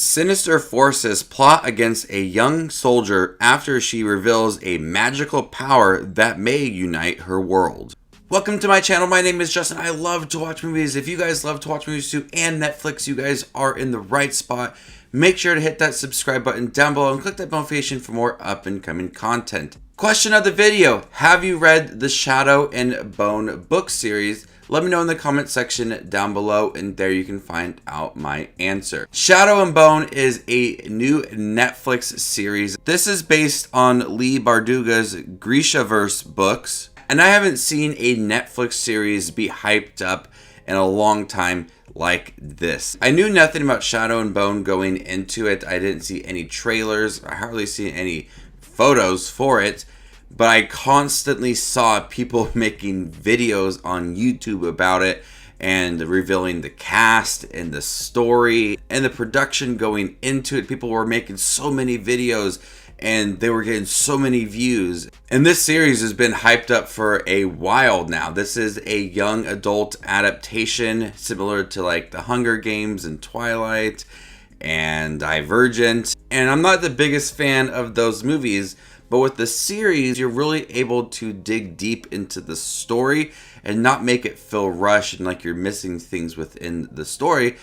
Sinister forces plot against a young soldier after she reveals a magical power that may unite her world. Welcome to my channel. My name is Justin. I love to watch movies. If you guys love to watch movies too and Netflix, you guys are in the right spot. Make sure to hit that subscribe button down below and click that notification for more up and coming content. Question of the video: have you read the Shadow and Bone book series? Let me know in the comment section down below, and there you can find out my answer. Shadow and Bone is a new Netflix series. This is based on Leigh Bardugo's Grishaverse books, and I haven't seen a Netflix series be hyped up in a long time like this. I knew nothing about Shadow and Bone going into it. I didn't see any trailers. I hardly see any photos for it. But I constantly saw people making videos on YouTube about it and revealing the cast and the story and the production going into it. People were making so many videos and they were getting so many views. And this series has been hyped up for a while now. This is a young adult adaptation similar to like The Hunger Games and Twilight and Divergent. And I'm not the biggest fan of those movies, but with the series, you're really able to dig deep into the story and not make it feel rushed and like you're missing things within the story.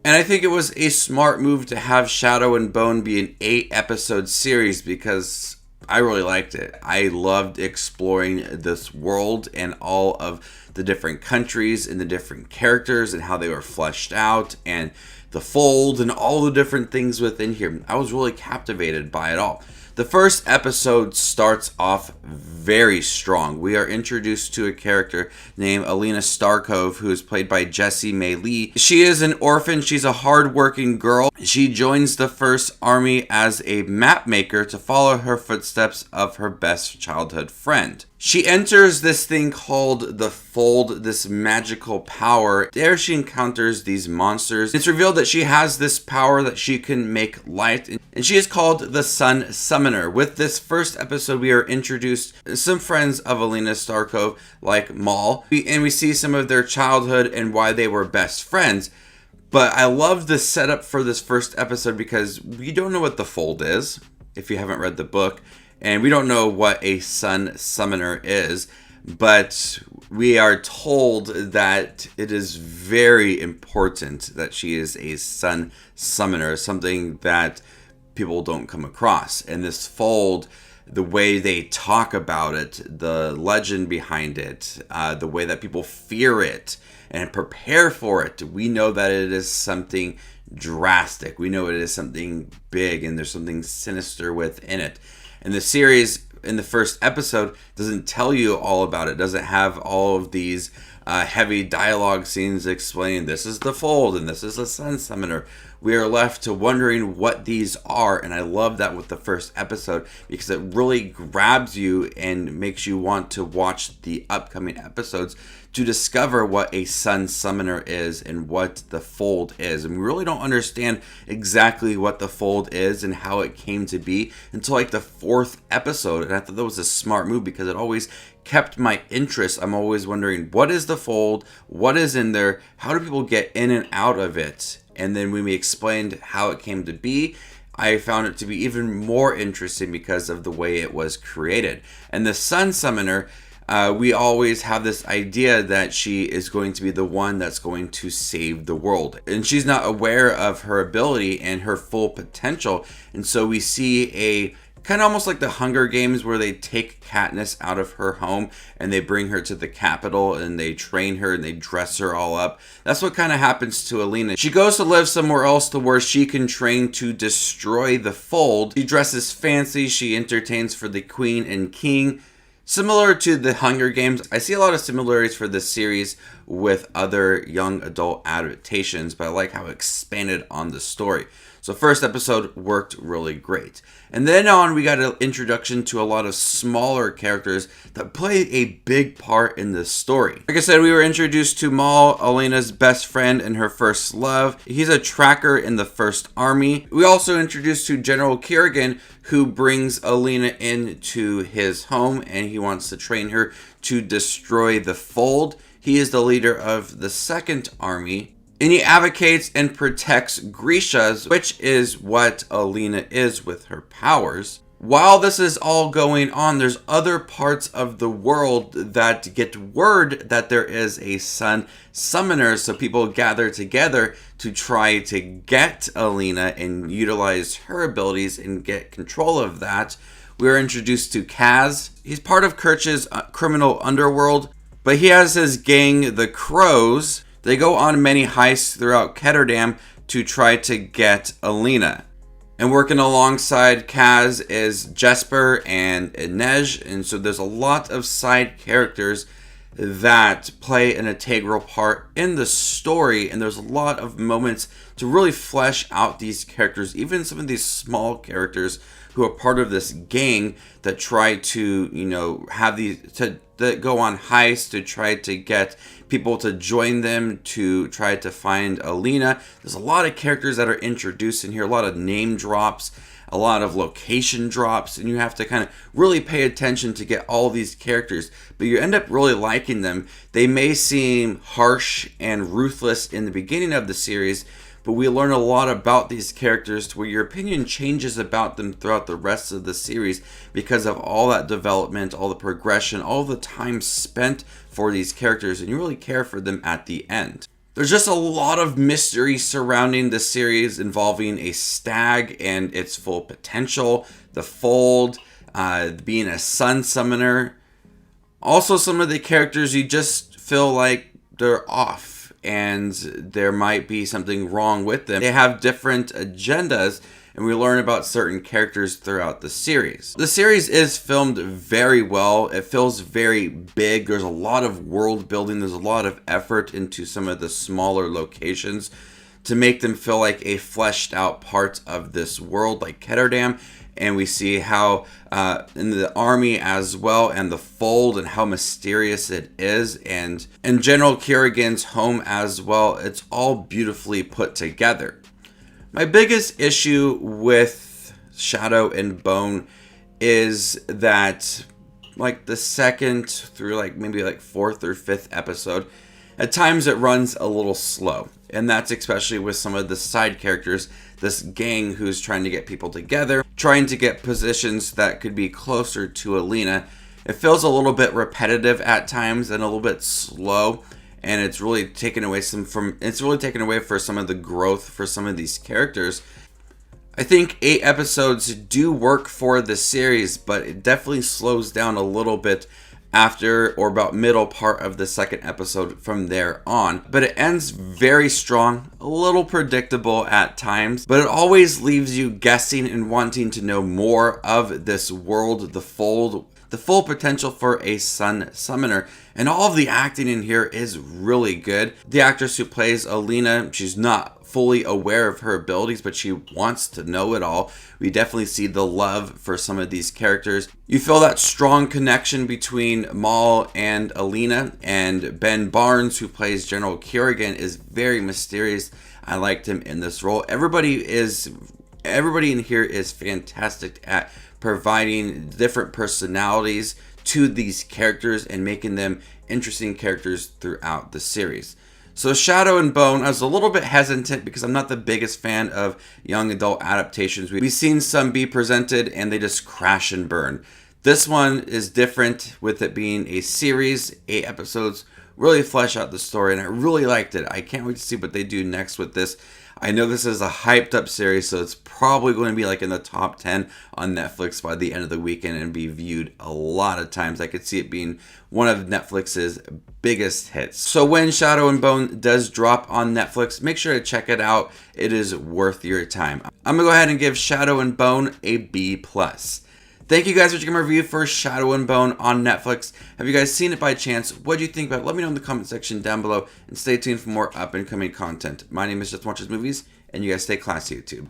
And I think it was a smart move to have Shadow and Bone be an 8-episode series because I really liked it. I loved exploring this world and all of the different countries and the different characters and how they were fleshed out and the fold and all the different things within here. I was really captivated by it all. The first episode starts off very strong. We are introduced to a character named Alina Starkov, who is played by Jessie Mei Li. She is an orphan. She's a hard-working girl. She joins the First Army as a map maker to follow her footsteps of her best childhood friend. She enters this thing called the Fold, this magical power. There she encounters these monsters. It's revealed that she has this power that she can make light, and she is called the Sun Summoner. With this first episode, we are introduced to some friends of Alina Starkov, like Mal, and we see some of their childhood and why they were best friends. But I love the setup for this first episode because we don't know what the Fold is, if you haven't read the book. And we don't know what a Sun Summoner is, but we are told that it is very important that she is a Sun Summoner, something that people don't come across. And this Fold, the way they talk about it, the legend behind it, the way that people fear it and prepare for it, we know that it is something drastic. We know it is something big and there's something sinister within it. And the series in the first episode doesn't tell you all about it. Doesn't have all of these heavy dialogue scenes explaining this is the Fold and this is the Sun Summoner. We are left to wondering what these are, and I love that with the first episode because it really grabs you and makes you want to watch the upcoming episodes to discover what a Sun Summoner is and what the Fold is. And we really don't understand exactly what the Fold is and how it came to be until like the 4th episode, and I thought that was a smart move because it always kept my interest. I'm always wondering, what is the Fold? What is in there? How do people get in and out of it? And then when we explained how it came to be, I found it to be even more interesting because of the way it was created. And the Sun Summoner, we always have this idea that she is going to be the one that's going to save the world. And she's not aware of her ability and her full potential. And so we see a kind of almost like the Hunger Games where they take Katniss out of her home and they bring her to the capital and they train her and they dress her all up. That's what kind of happens to Alina. She goes to live somewhere else to where she can train to destroy the Fold. She dresses fancy. She entertains for the Queen and King. Similar to the Hunger Games, I see a lot of similarities for this series with other young adult adaptations, but I like how it expanded on the story. So first episode worked really great. And then on, we got an introduction to a lot of smaller characters that play a big part in the story. Like I said, we were introduced to Mal, Alina's best friend and her first love. He's a tracker in the First Army. We also introduced to General Kirigan, who brings Alina into his home and he wants to train her to destroy the Fold. He is the leader of the Second Army. And he advocates and protects Grisha's, which is what Alina is with her powers. While this is all going on, there's other parts of the world that get word that there is a sun summoner, so people gather together to try to get Alina and utilize her abilities and get control of that. We're introduced to Kaz. He's part of Kerch's criminal underworld, but he has his gang, the Crows. They go on many heists throughout Ketterdam to try to get Alina. And working alongside Kaz is Jesper and Inej, and so there's a lot of side characters that play an integral part in the story, and there's a lot of moments to really flesh out these characters, even some of these small characters who are part of this gang that try to, have these that go on heists to try to get people to join them to try to find Alina. There's a lot of characters that are introduced in here, a lot of name drops, a lot of location drops, and you have to kind of really pay attention to get all these characters, but you end up really liking them. They may seem harsh and ruthless in the beginning of the series, but we learn a lot about these characters to where your opinion changes about them throughout the rest of the series because of all that development, all the progression, all the time spent for these characters, and you really care for them at the end. There's just a lot of mystery surrounding the series involving a stag and its full potential, the fold, being a sun summoner. Also, some of the characters you just feel like they're off and there might be something wrong with them. They have different agendas, and we learn about certain characters throughout the series. The series is filmed very well. It feels very big. There's a lot of world building. There's a lot of effort into some of the smaller locations to make them feel like a fleshed out part of this world, like Ketterdam. And we see how in the army as well, and the fold, and how mysterious it is, and General Kirigan's home as well. It's all beautifully put together. My biggest issue with Shadow and Bone is that, like, the second through maybe fourth or fifth episode, at times it runs a little slow. And that's especially with some of the side characters, this gang who's trying to get people together, trying to get positions that could be closer to Alina. It feels a little bit repetitive at times and a little bit slow, and it's really taken away for some of the growth for some of these characters. I think 8 episodes do work for the series, but it definitely slows down a little bit after or about middle part of the second episode from there on. But it ends very strong, a little predictable at times, but it always leaves you guessing and wanting to know more of this world, the fold, the full potential for a sun summoner. And all of the acting in here is really good. The actress who plays Alina, she's not fully aware of her abilities, but she wants to know it all. We definitely see the love for some of these characters. You feel that strong connection between Mal and Alina, and Ben Barnes, who plays General Kirigan, is very mysterious. I liked him in this role. Everybody in here is fantastic at providing different personalities to these characters and making them interesting characters throughout the series. So Shadow and Bone, I was a little bit hesitant because I'm not the biggest fan of young adult adaptations. We've seen some be presented and they just crash and burn. This one is different with it being a series, 8 episodes, really flesh out the story, and I really liked it. I can't wait to see what they do next with this. I know this is a hyped up series, so it's probably going to be in the top 10 on Netflix by the end of the weekend and be viewed a lot of times. I could see it being one of Netflix's biggest hits. So when Shadow and Bone does drop on Netflix, make sure to check it out. It is worth your time. I'm going to go ahead and give Shadow and Bone a B+. Thank you guys for checking my review for Shadow and Bone on Netflix. Have you guys seen it by chance? What do you think about it? Let me know in the comment section down below, and stay tuned for more up and coming content. My name is Just Watches Movies, and you guys stay classy, YouTube.